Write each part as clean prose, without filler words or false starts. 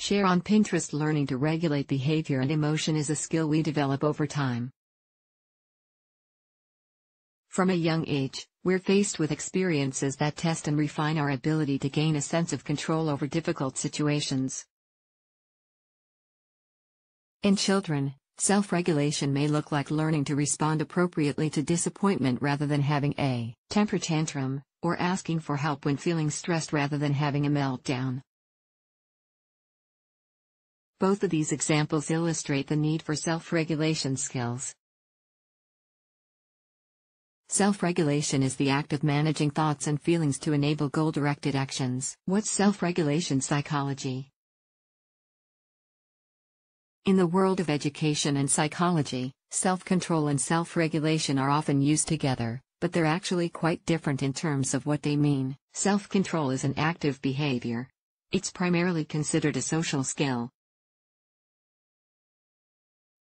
Share on Pinterest. Learning to regulate behavior and emotion is a skill we develop over time. From a young age, we're faced with experiences that test and refine our ability to gain a sense of control over difficult situations. In children, self-regulation may look like learning to respond appropriately to disappointment rather than having a temper tantrum, or asking for help when feeling stressed rather than having a meltdown. Both of these examples illustrate the need for self-regulation skills. Self-regulation is the act of managing thoughts and feelings to enable goal-directed actions. What's self-regulation psychology? In the world of education and psychology, self-control and self-regulation are often used together, but they're actually quite different in terms of what they mean. Self-control is an active behavior. It's primarily considered a social skill.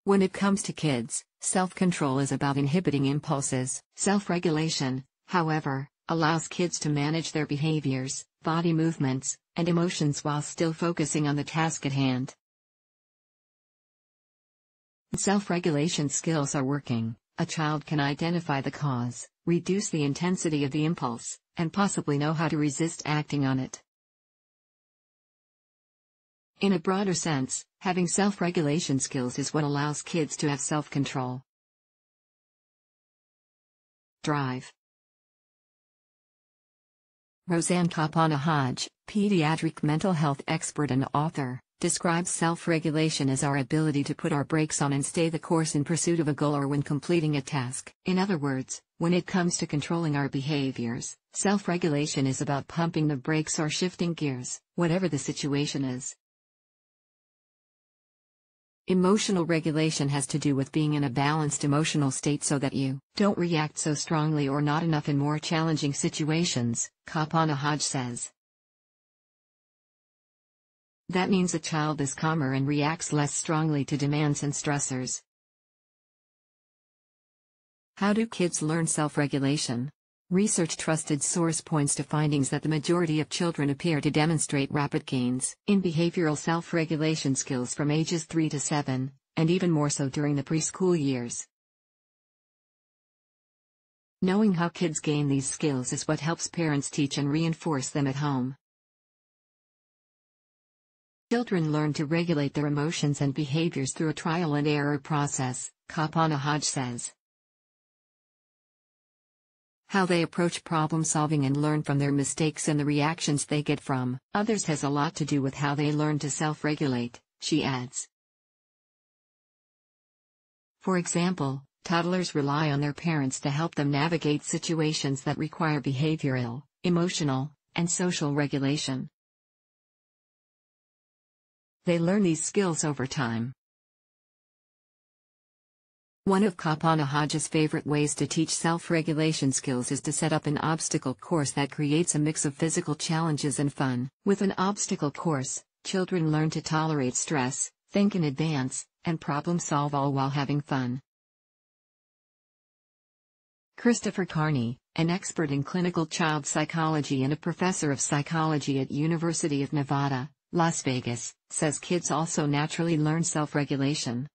When it comes to kids, self-control is about inhibiting impulses. Self-regulation, however, allows kids to manage their behaviors, body movements, and emotions while still focusing on the task at hand. When self-regulation skills are working, a child can identify the cause, reduce the intensity of the impulse, and possibly know how to resist acting on it. In a broader sense, having self-regulation skills is what allows kids to have self-control. Drive. Roseanne Kapana-Hodge, pediatric mental health expert and author, describes self-regulation as our ability to put our brakes on and stay the course in pursuit of a goal or when completing a task. In other words, when it comes to controlling our behaviors, self-regulation is about pumping the brakes or shifting gears, whatever the situation is. Emotional regulation has to do with being in a balanced emotional state so that you don't react so strongly or not enough in more challenging situations, Kapana-Hodge says. That means a child is calmer and reacts less strongly to demands and stressors. How do kids learn self-regulation? Research trusted source points to findings that the majority of children appear to demonstrate rapid gains in behavioral self-regulation skills from ages 3 to 7, and even more so during the preschool years. Knowing how kids gain these skills is what helps parents teach and reinforce them at home. Children learn to regulate their emotions and behaviors through a trial and error process, Kapana-Hodge says. How they approach problem solving and learn from their mistakes and the reactions they get from others has a lot to do with how they learn to self-regulate, she adds. For example, toddlers rely on their parents to help them navigate situations that require behavioral, emotional, and social regulation. They learn these skills over time. One of Kapana-Hodge's favorite ways to teach self-regulation skills is to set up an obstacle course that creates a mix of physical challenges and fun. With an obstacle course, children learn to tolerate stress, think in advance, and problem solve all while having fun. Christopher Carney, an expert in clinical child psychology and a professor of psychology at University of Nevada, Las Vegas, says kids also naturally learn self-regulation.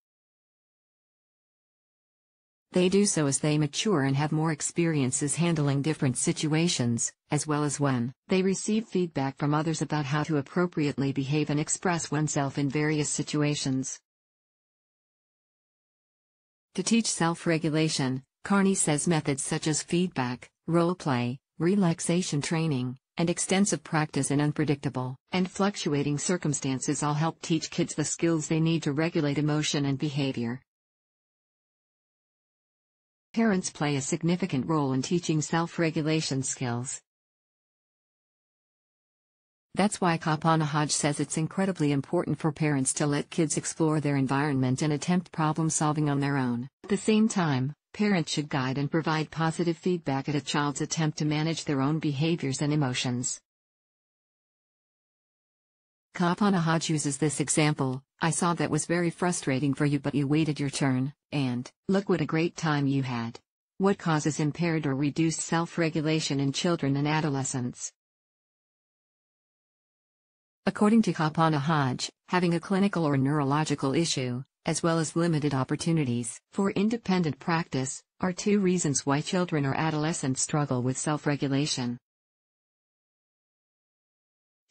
They do so as they mature and have more experiences handling different situations, as well as when they receive feedback from others about how to appropriately behave and express oneself in various situations. To teach self-regulation, Carney says methods such as feedback, role-play, relaxation training, and extensive practice in unpredictable and fluctuating circumstances all help teach kids the skills they need to regulate emotion and behavior. Parents play a significant role in teaching self-regulation skills. That's why Kapana-Hodge says it's incredibly important for parents to let kids explore their environment and attempt problem solving on their own. At the same time, parents should guide and provide positive feedback at a child's attempt to manage their own behaviors and emotions. Kapana-Hodge uses this example: "I saw that was very frustrating for you, but you waited your turn, and look what a great time you had." What causes impaired or reduced self-regulation in children and adolescents? According to Kapana-Hodge, having a clinical or neurological issue, as well as limited opportunities for independent practice, are two reasons why children or adolescents struggle with self-regulation.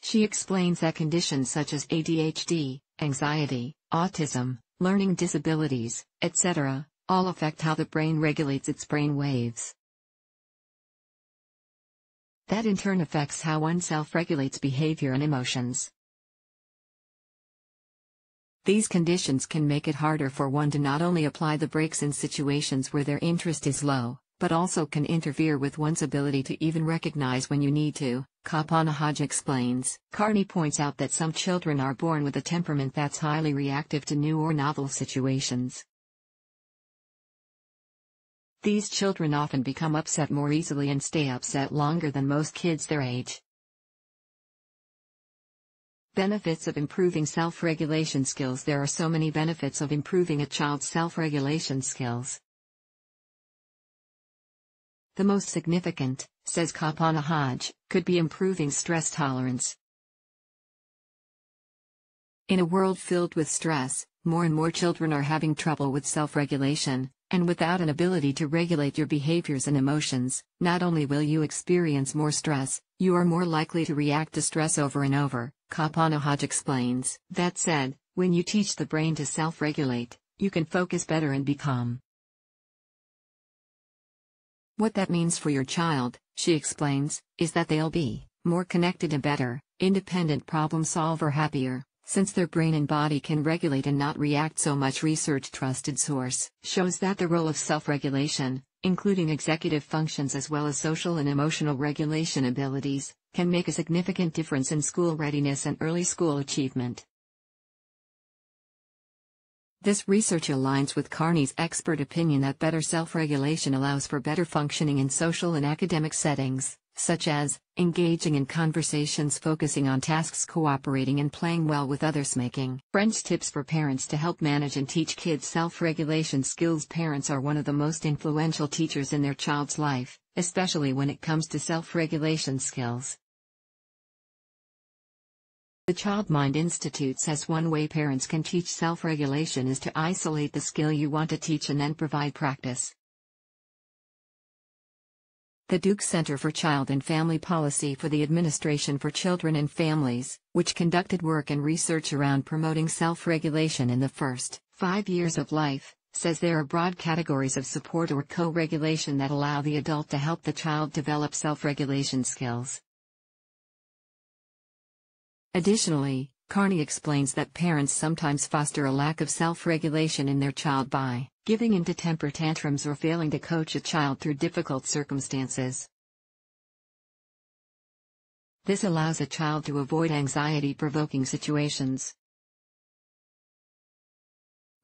She explains that conditions such as ADHD, anxiety, autism, learning disabilities, etc., all affect how the brain regulates its brain waves. That in turn affects how one self-regulates behavior and emotions. These conditions can make it harder for one to not only apply the brakes in situations where their interest is low, but also can interfere with one's ability to even recognize when you need to, Kapanahaj explains. Carney points out that some children are born with a temperament that's highly reactive to new or novel situations. These children often become upset more easily and stay upset longer than most kids their age. Benefits of improving self-regulation skills. There are so many benefits of improving a child's self-regulation skills. The most significant, says Kapanahaj, could be improving stress tolerance. In a world filled with stress, more and more children are having trouble with self-regulation, and without an ability to regulate your behaviors and emotions, not only will you experience more stress, you are more likely to react to stress over and over, Kapanahaj explains. That said, when you teach the brain to self-regulate, you can focus better and be calm. What that means for your child, she explains, is that they'll be more connected and better, independent problem solver, happier, since their brain and body can regulate and not react so much. Research trusted source shows that the role of self-regulation, including executive functions as well as social and emotional regulation abilities, can make a significant difference in school readiness and early school achievement. This research aligns with Carney's expert opinion that better self-regulation allows for better functioning in social and academic settings, such as engaging in conversations, focusing on tasks, cooperating and playing well with others. Making French tips for parents to help manage and teach kids self-regulation skills. Parents are one of the most influential teachers in their child's life, especially when it comes to self-regulation skills. The Child Mind Institute says one way parents can teach self-regulation is to isolate the skill you want to teach and then provide practice. The Duke Center for Child and Family Policy for the Administration for Children and Families, which conducted work and research around promoting self-regulation in the first 5 years of life, says there are broad categories of support or co-regulation that allow the adult to help the child develop self-regulation skills. Additionally, Carney explains that parents sometimes foster a lack of self-regulation in their child by giving in to temper tantrums or failing to coach a child through difficult circumstances. This allows a child to avoid anxiety-provoking situations.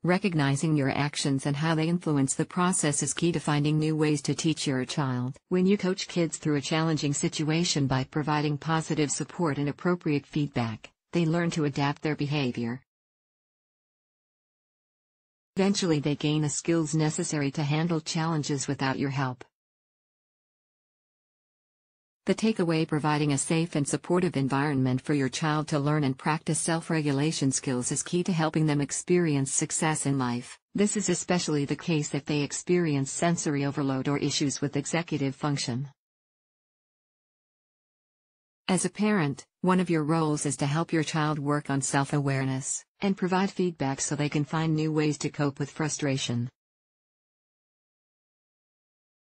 Recognizing your actions and how they influence the process is key to finding new ways to teach your child. When you coach kids through a challenging situation by providing positive support and appropriate feedback, they learn to adapt their behavior. Eventually they gain the skills necessary to handle challenges without your help. The takeaway: providing a safe and supportive environment for your child to learn and practice self-regulation skills is key to helping them experience success in life. This is especially the case if they experience sensory overload or issues with executive function. As a parent, one of your roles is to help your child work on self-awareness and provide feedback so they can find new ways to cope with frustration.